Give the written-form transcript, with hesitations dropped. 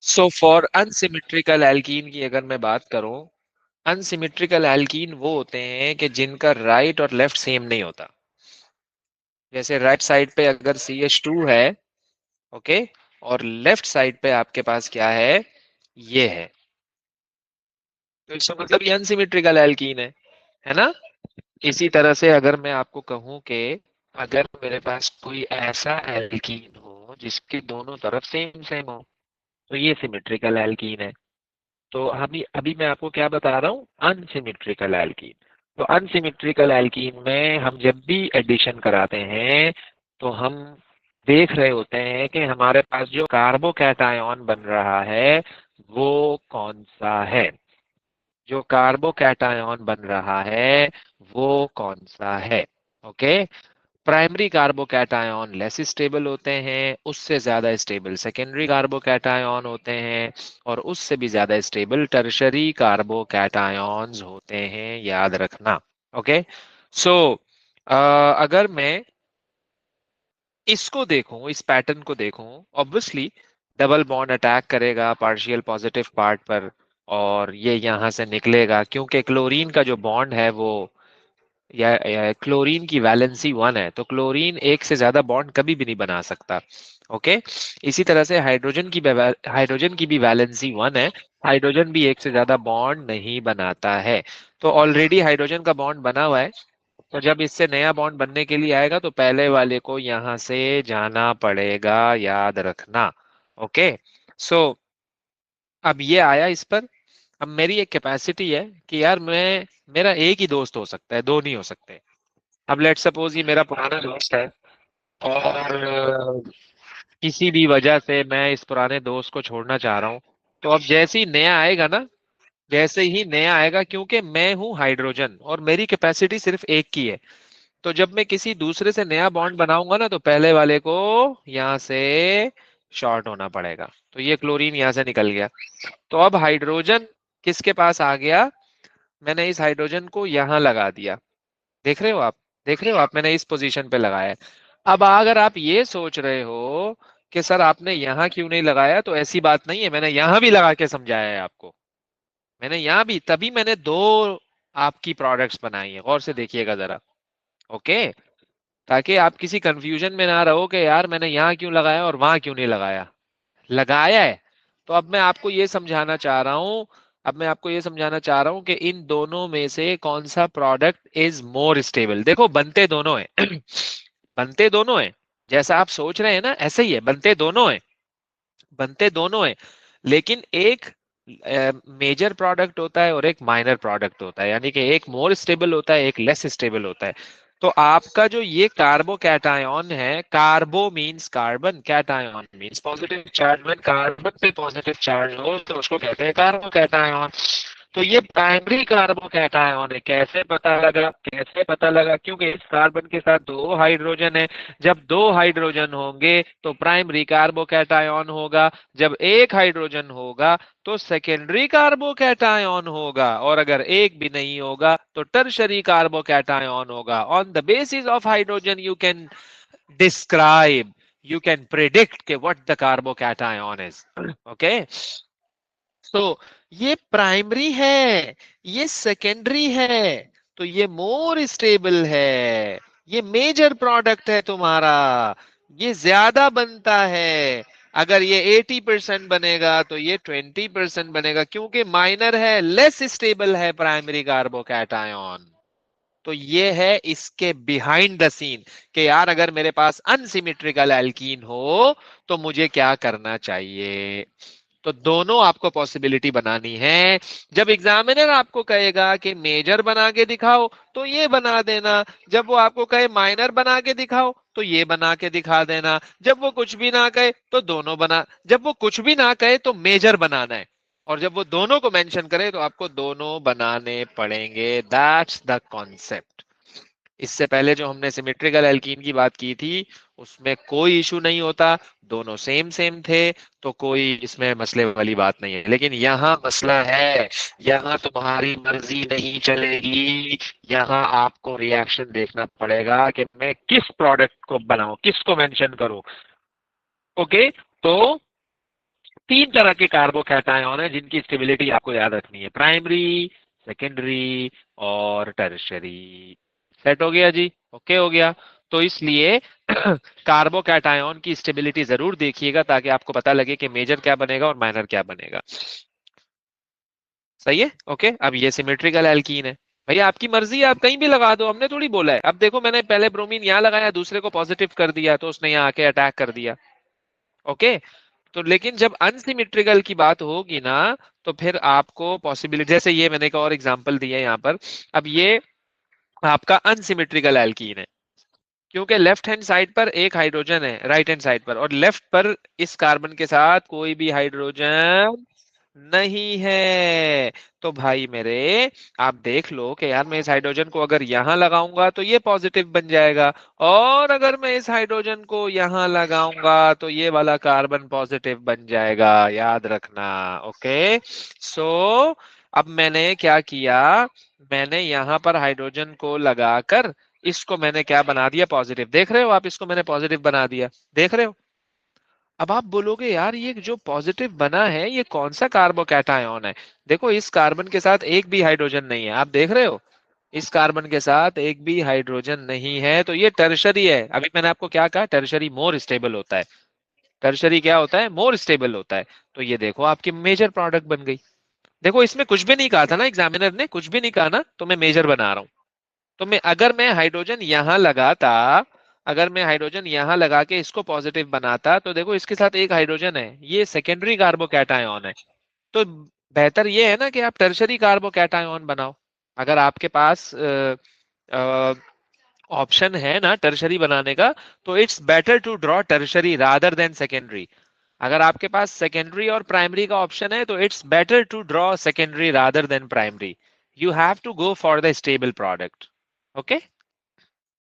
So for unsymmetrical alkene की अगर मैं बात करूं, अनसिमेट्रिकल एल्कीन वो होते हैं कि जिनका राइट और लेफ्ट सेम नहीं होता। जैसे राइट साइड पे अगर CH2 है, ओके, और लेफ्ट साइड पे आपके पास क्या है, ये है, तो इसका मतलब ये अनसिमेट्रिकल एल्कीन है ना। इसी तरह से अगर मैं आपको कहूं कि अगर मेरे पास कोई ऐसा एल्कीन हो जिसके दोनों तरफ सेम सेम हो, तो ये सिमेट्रिकल एल्कीन है। तो अभी अभी मैं आपको क्या बता रहा हूँ, अनसिमेट्रिकल एल्कीन। तो अनसिमेट्रिकल एल्कीन में हम जब भी एडिशन कराते हैं तो हम देख रहे होते हैं कि हमारे पास जो कार्बोकैटायन बन रहा है वो कौन सा है, जो कार्बोकैटायन बन रहा है वो कौन सा है। Okay, primary carbocation less stable होते हैं, उससे ज्यादा स्टेबल सेकेंडरी कार्बोकैटायन होते हैं, और उससे भी ज्यादा स्टेबल टर्शरी कार्बोकैटायंस होते हैं, याद रखना। ओके, सो अगर मैं इसको देखूं, इस पैटर्न को देखूं, ऑब्वियसली डबल बॉन्ड अटैक करेगा पार्शियल पॉजिटिव पार्ट पर, और ये यहां से निकलेगा क्योंकि क्लोरीन का जो बॉन्ड है वो, या क्लोरीन की वैलेंसी 1 है, तो क्लोरीन एक से ज्यादा बॉन्ड कभी भी नहीं बना सकता। ओके, इसी तरह से हाइड्रोजन की भी वैलेंसी 1 है, हाइड्रोजन भी एक से ज्यादा बॉन्ड नहीं बनाता है। तो ऑलरेडी हाइड्रोजन का बॉन्ड बना हुआ है, तो जब इससे नया बॉन्ड बनने के लिए आएगा तो पहले वाले को यहां से जाना पड़ेगा, याद रखना। ओके, सो अब ये आया इस पर। अब मेरी एक कैपेसिटी है कि यार मैं, मेरा एक ही दोस्त हो सकता है, दो नहीं हो सकते। अब लेट सपोज ये मेरा पुराना दोस्त है, और किसी भी वजह से मैं इस पुराने दोस्त को छोड़ना चाह रहा हूँ, तो अब जैसे ही नया आएगा ना, जैसे ही नया आएगा, क्योंकि मैं हूँ हाइड्रोजन और मेरी कैपेसिटी सिर्फ एक की है, तो जब मैं किसी दूसरे से नया बॉन्ड बनाऊंगा ना तो पहले वाले को यहाँ से शॉर्ट होना पड़ेगा। तो ये क्लोरीन यहाँ से निकल गया, तो अब हाइड्रोजन किसके पास आ गया, मैंने इस हाइड्रोजन को यहाँ लगा दिया। देख रहे हो आप, देख रहे हो आप, मैंने इस पोजीशन पे लगाया है। अब अगर आप ये सोच रहे हो कि सर आपने यहाँ क्यों नहीं लगाया, तो ऐसी बात नहीं है, मैंने यहाँ भी लगा के समझाया है आपको। मैंने यहाँ भी, तभी मैंने दो आपकी प्रोडक्ट्स बनाई है, गौर से देखिएगा जरा। ओके, ताकि आप किसी कंफ्यूजन में ना रहो कि यार मैंने यहाँ क्यों लगाया और वहां क्यों नहीं लगाया, लगाया है। तो अब मैं आपको ये समझाना चाह रहा हूँ, अब मैं आपको ये समझाना चाह रहा हूँ कि इन दोनों में से कौन सा प्रोडक्ट इज मोर स्टेबल। देखो बनते दोनों है बनते दोनों है, जैसा आप सोच रहे हैं ना ऐसे ही है, बनते दोनों है, बनते दोनों है, लेकिन एक मेजर प्रोडक्ट होता है और एक माइनर प्रोडक्ट होता है, यानी कि एक मोर स्टेबल होता है, एक लेस स्टेबल होता है। तो आपका जो ये कार्बो कैटायन है, carbo means carbon, cation means positive charge, में कार्बन पे पॉजिटिव चार्ज हो तो उसको कहते हैं कार्बो कैटायन। तो ये प्राइमरी कार्बो कैटायन है। कैसे पता लगा, कैसे पता लगा, क्योंकि इस कार्बन के साथ दो हाइड्रोजन है, जब दो हाइड्रोजन होंगे तो प्राइमरी कार्बोकैटायन होगा, जब एक हाइड्रोजन होगा तो सेकेंडरी कार्बोकैटायन होगा, और अगर एक भी नहीं होगा तो टर्शरी कार्बोकैटायन होगा। On the basis of hydrogen you can describe, you can predict के what the carbocation is. okay, तो ये प्राइमरी है, ये सेकेंडरी है, तो ये मोर स्टेबल है, ये मेजर प्रोडक्ट है तुम्हारा, ये ज्यादा बनता है। अगर ये 80% बनेगा तो ये 20% बनेगा, क्योंकि माइनर है, लेस स्टेबल है प्राइमरी कार्बोकैटायन। तो ये है इसके बिहाइंड द सीन कि यार अगर मेरे पास अनसिमेट्रिकल एल्कीन हो तो मुझे क्या करना चाहिए। तो दोनों आपको पॉसिबिलिटी बनानी है। जब एग्जामिनर आपको कहेगा कि मेजर बना के दिखाओ तो ये बना देना, जब वो आपको कहे माइनर बना के दिखाओ तो ये बना के दिखा देना, जब वो कुछ भी ना कहे तो दोनों बना, जब वो कुछ भी ना कहे तो मेजर बनाना है, और जब वो दोनों को मेंशन करे तो आपको दोनों बनाने पड़ेंगे। That's the concept. इससे पहले जो हमने सिमेट्रिकल एल्कीन की बात की थी उसमें कोई इशू नहीं होता, दोनों सेम सेम थे, तो कोई इसमें मसले वाली बात नहीं है। लेकिन यहाँ मसला है, यहाँ तुम्हारी मर्जी नहीं चलेगी, यहाँ आपको रिएक्शन देखना पड़ेगा कि मैं किस प्रोडक्ट को बनाऊं, किसको मेंशन करूं। ओके, तो तीन तरह के कार्बोकैटायन है जिनकी स्टेबिलिटी आपको याद रखनी है, प्राइमरी, सेकेंडरी और टर्शरी। सेट हो गया जी, ओके हो गया। तो इसलिए कार्बोकैटायन की स्टेबिलिटी जरूर देखिएगा ताकि आपको पता लगे कि मेजर क्या बनेगा और माइनर क्या बनेगा। सही है, ओके। अब ये सिमेट्रिकल एल्कीन है, भैया आपकी मर्जी है, आप कहीं भी लगा दो, हमने थोड़ी बोला है। अब देखो मैंने पहले ब्रोमीन यहाँ लगाया, दूसरे को पॉजिटिव कर दिया, तो उसने यहाँ आके अटैक कर दिया, ओके। तो लेकिन जब अनसिमेट्रिकल की बात होगी ना, तो फिर आपको पॉसिबिलिटी, जैसे ये मैंने एक और एग्जांपल दिया है यहाँ पर। अब ये आपका अनसिमेट्रिकल एल्कीन है, क्योंकि लेफ्ट हैंड साइड पर एक हाइड्रोजन है, राइट हैंड साइड पर, और लेफ्ट पर इस कार्बन के साथ कोई भी हाइड्रोजन नहीं है। तो भाई मेरे, आप देख लो कि यार मैं इस हाइड्रोजन को अगर यहां लगाऊंगा तो ये पॉजिटिव बन जाएगा, और अगर मैं इस हाइड्रोजन को यहां लगाऊंगा तो ये वाला कार्बन पॉजिटिव बन जाएगा, याद रखना, ओके। सो अब मैंने क्या किया, मैंने यहां पर हाइड्रोजन को लगाकर इसको मैंने क्या बना दिया, पॉजिटिव। देख रहे हो आप, इसको मैंने पॉजिटिव बना दिया, देख रहे हो। अब आप बोलोगे यार ये जो पॉजिटिव बना है ये कौन सा कार्बोकैटायन है। देखो इस कार्बन के साथ एक भी हाइड्रोजन नहीं है, आप देख रहे हो, इस कार्बन के साथ एक भी हाइड्रोजन नहीं है, तो ये टर्शरी है। अभी मैंने आपको क्या कहा, टर्शरी मोर स्टेबल होता है, टर्शरी क्या होता है, मोर स्टेबल होता है। तो ये देखो आपकी मेजर प्रोडक्ट बन गई। देखो इसमें कुछ भी नहीं कहा था ना, एग्जामिनर ने कुछ भी नहीं कहा ना, तो मैं मेजर बना रहा हूँ। तो मैं अगर मैं हाइड्रोजन यहां लगाता, अगर मैं हाइड्रोजन यहां लगा के इसको पॉजिटिव बनाता, तो देखो इसके साथ एक हाइड्रोजन है, ये सेकेंडरी कार्बोकैटायन है। तो बेहतर ये है ना कि आप टर्शरी कार्बोकैटायन बनाओ। अगर आपके पास ऑप्शन है ना टर्शरी बनाने का, तो it's better to draw tertiary rather than secondary. अगर आपके पास सेकेंडरी और प्राइमरी का ऑप्शन है, तो it's better to draw secondary rather than primary. You have to go for the stable product, okay.